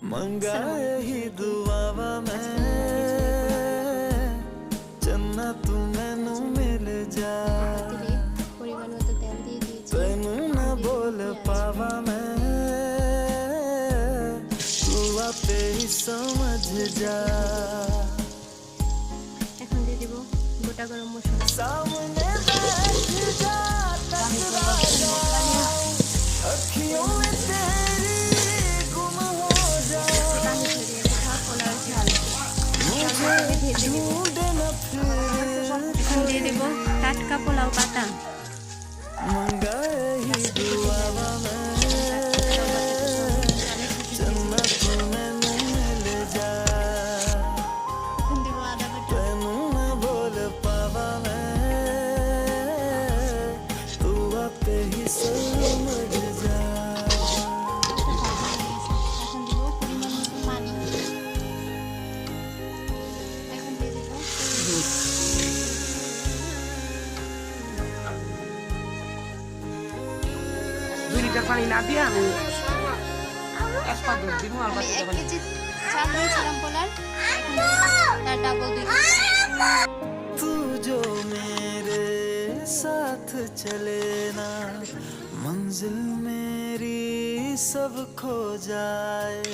मंगा ही दुआवा मैं चन्ना तू मैनू मिल जा तेनू ना बोल पावा मैं तू आपे ही समझ जा এখন দিয়ে দেব গোটা গরম মশলা सामने बैठ जा टकरा जा अखियों में तेरी गुम हो जा मुझे ढूंढ न এখন দিয়ে দেব টাটকা পোলাও পাতা मंगाए ही दुआवा मैं चन्ना तू मैनू मिल जा এখন দেব আদা বাটা तेनू ना बोल पावा मैं तू आपे ही समझ जा এখন দেব পরিমাণ মতো পানি এখন দিয়ে দেব দুই লিটার পানি না দিয়ে আমি একটা দুধ দিব আর আমি বাকি 1 কেজি চাল দিয়েছিলাম পোলার এখন তার ডাবল 2 কেজি तू जो मेरे साथ चले ना मंजिल मेरी सब खो जाए